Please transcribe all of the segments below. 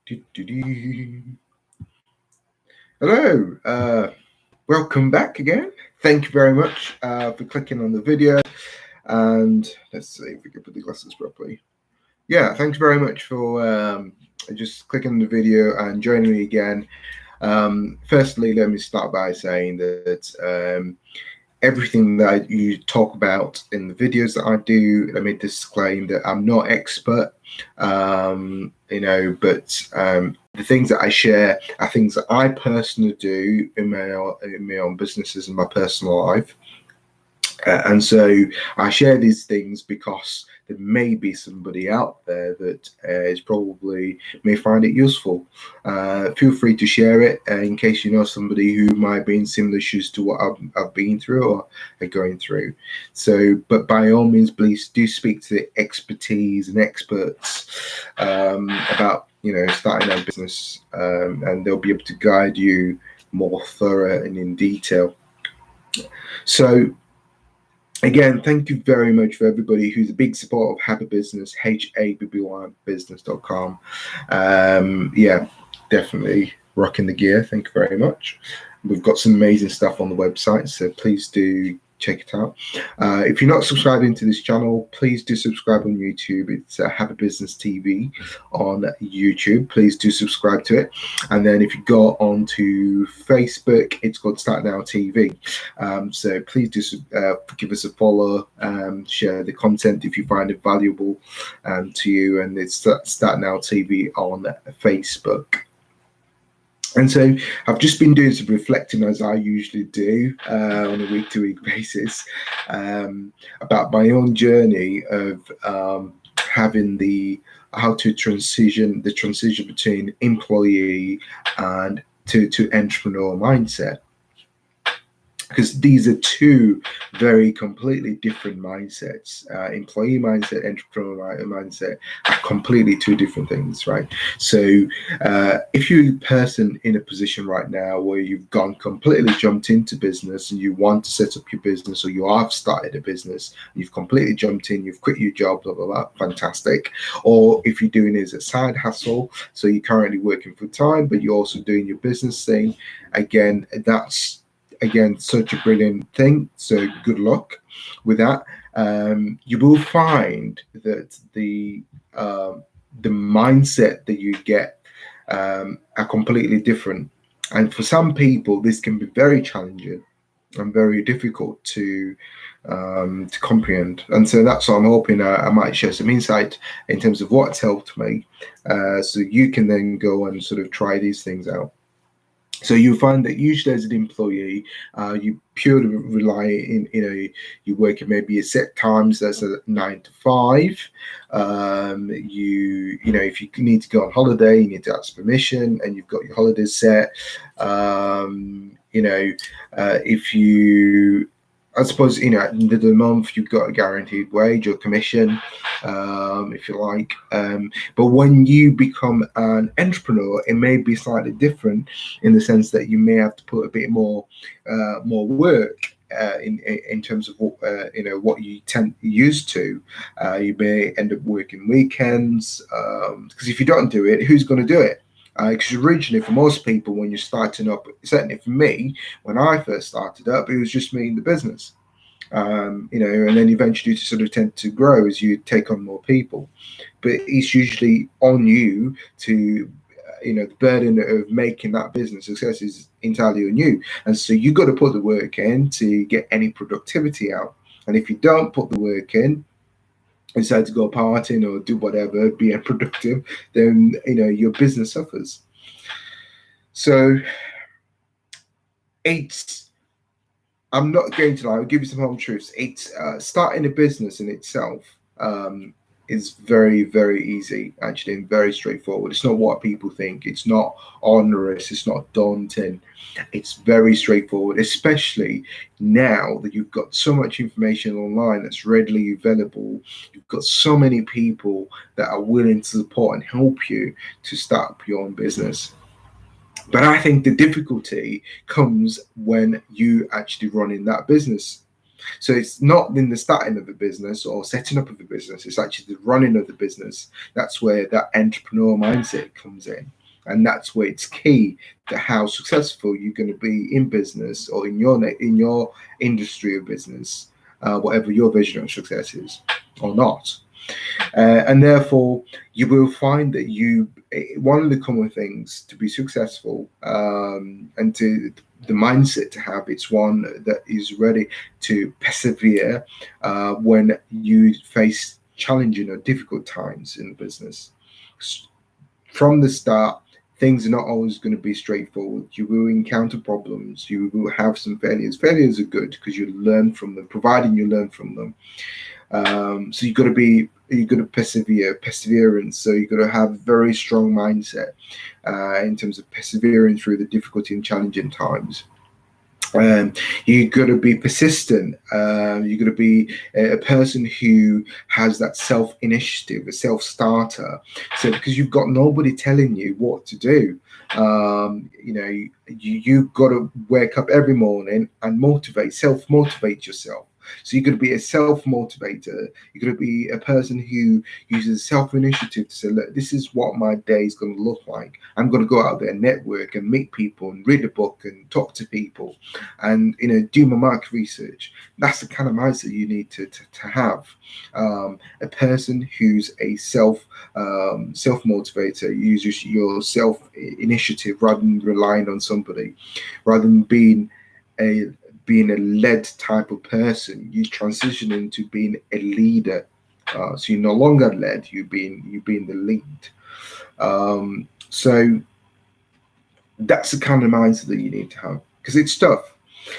Do-do-do. Hello, welcome back again. Thank you very much for clicking on the video. And let's see if we can put the glasses properly. Yeah, thanks very much for just clicking on the video and joining me again. Firstly, let me start by saying that everything that you talk about in the videos that I do, let me disclaim that I'm not expert, but the things that I share are things that I personally do in my own businesses and my personal life. And so I share these things because there may be somebody out there that is probably may find it useful. Feel free to share it in case you know somebody who might be in similar shoes to what I've been through or are going through. So, but by all means, please do speak to the expertise and experts about starting a business, and they'll be able to guide you more thorough and in detail. So again, thank you very much for everybody who's a big supporter of Happy Business, HABBYbusiness.com. Yeah, definitely rocking the gear. Thank you very much. We've got some amazing stuff on the website, so please do check it out. If you're not subscribing to this channel, please do subscribe on YouTube. It's Happy Business TV on YouTube. Please do subscribe to it. And then if you go onto Facebook, it's called StartNow TV. So please do give us a follow, share the content if you find it valuable to you. And it's StartNow TV on Facebook. And so I've just been doing some reflecting, as I usually do on a week-to-week basis, about my own journey of having the transition between employee and to entrepreneur mindset. Because these are two very completely different mindsets. Employee mindset, entrepreneur mindset are completely two different things, right? So if you're a person in a position right now where you've completely jumped into business and you want to set up your business, or you have started a business, you've completely jumped in, you've quit your job, blah, blah, blah, fantastic. Or if you're doing it as a side hustle, so you're currently working full time, but you're also doing your business thing, again, that's such a brilliant thing. So good luck with that. You will find that the mindset that you get are completely different, and for some people this can be very challenging and very difficult to comprehend. And so that's what I'm hoping I might share some insight in terms of what's helped me, so you can then go and sort of try these things out. So you find that usually as an employee, you purely rely you work at maybe a set times, that's a 9 to 5. If you need to go on holiday, you need to ask permission, and you've got your holidays set. I suppose, at the end of the month, you've got a guaranteed wage or commission, if you like. But when you become an entrepreneur, it may be slightly different in the sense that you may have to put a bit more work in terms of what you used to. You may end up working weekends, because if you don't do it, who's going to do it? Because originally, for most people, when you're starting up, certainly for me, when I first started up, it was just me in the business, and then eventually you sort of tend to grow as you take on more people. But it's usually on you to, the burden of making that business success is entirely on you. And so you got to put the work in to get any productivity out. And if you don't put the work in, decide to go partying or do whatever, be unproductive, then your business suffers. So I'm not going to lie, I'll give you some home truths. It's starting a business in itself is very, very easy, actually, and very straightforward. It's not what people think. It's not onerous. It's not daunting. It's very straightforward, especially now that you've got so much information online that's readily available. You've got so many people that are willing to support and help you to start up your own business. But I think the difficulty comes when you actually run in that business. So it's not in the starting of the business or setting up of the business, it's actually the running of the business. That's where that entrepreneur mindset comes in. And that's where it's key to how successful you're going to be in business or in your industry of business, whatever your vision of success is or not. And therefore, you will find that one of the common things to be successful, and to the mindset to have, it's one that is ready to persevere when you face challenging or difficult times in the business. From the start, things are not always going to be straightforward. You will encounter problems. You will have some failures. Failures are good because you learn from them, providing you learn from them. So you've got to perseverance. So you've got to have a very strong mindset in terms of persevering through the difficult and challenging times. You've got to be persistent. You've got to be a person who has that self-initiative, a self-starter. So because you've got nobody telling you what to do, you've got to wake up every morning and self-motivate yourself. So you're going to be a self-motivator. You're going to be a person who uses self-initiative to say, look, this is what my day is going to look like. I'm going to go out there and network and meet people and read a book and talk to people and do my market research. That's the kind of mindset you need to have. A person who's a self-motivator, uses your self-initiative rather than relying on somebody, rather than being a led type of person. You transition into being a leader. So you're no longer led, you're being the lead. So that's the kind of mindset that you need to have, because it's tough.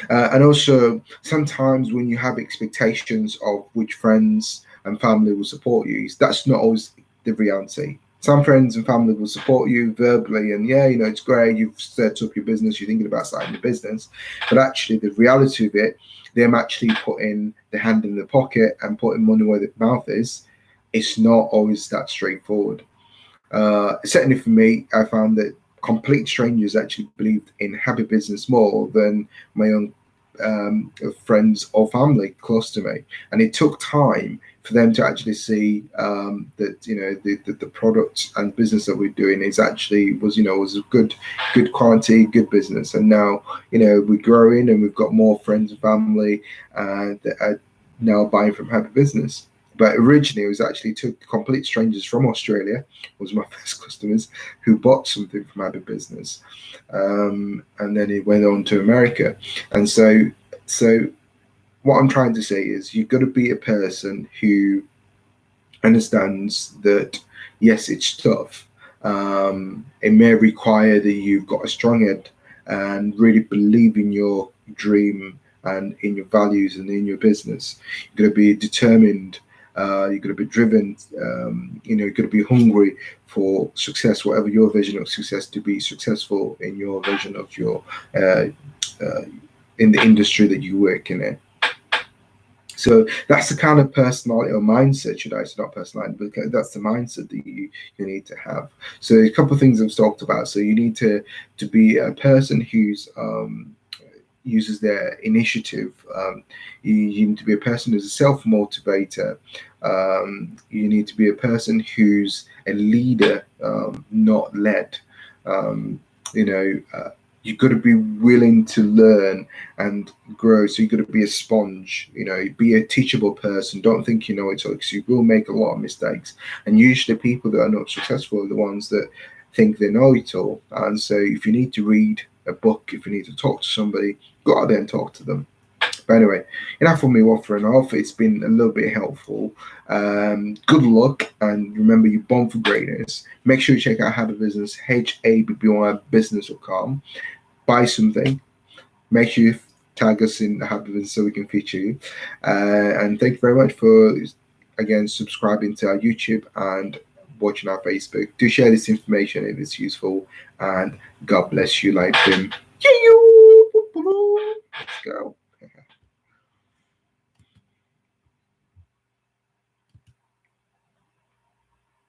And also, sometimes when you have expectations of which friends and family will support you, that's not always the reality. Some friends and family will support you verbally, and it's great, you've set up your business, you're thinking about starting a business, but actually the reality of it, them actually putting the hand in the pocket and putting money where the mouth is, it's not always that straightforward. Certainly for me, I found that complete strangers actually believed in happy business more than my own friends or family close to me, and it took time for them to actually see that the product and business that we're doing was a good quality, good business. And now we're growing and we've got more friends and family that are now buying from Happy Business. But originally, it was actually two complete strangers from Australia, was my first customers, who bought something from Happy Business, and then it went on to America. And so what I'm trying to say is, you've got to be a person who understands that yes, it's tough. It may require that you've got a strong head and really believe in your dream and in your values and in your business. You've got to be determined. You've got to be driven. You've got to be hungry for success, whatever your vision of success, to be successful in your vision of your in the industry that you work in. So that's the kind of personality or mindset, should I say, not personality, but that's the mindset that you need to have. So a couple of things I've talked about. So you need to be a person who's uses their initiative. You need to be a person who's a self-motivator. You need to be a person who's a leader, not led. You've got to be willing to learn and grow. So you've got to be a sponge, be a teachable person. Don't think you know it all, because you will make a lot of mistakes. And usually people that are not successful are the ones that think they know it all. And so if you need to read a book, if you need to talk to somebody, go out there and talk to them. But anyway, enough of me waffling off. It's been a little bit helpful. Good luck, and remember, you're born for greatness. Make sure you check out Happy Business, HABBYbusiness.com. Buy something. Make sure you tag us in the Happy Business so we can feature you. And thank you very much for, again, subscribing to our YouTube and watching our Facebook. Do share this information if it's useful, and God bless you like them. Let's go.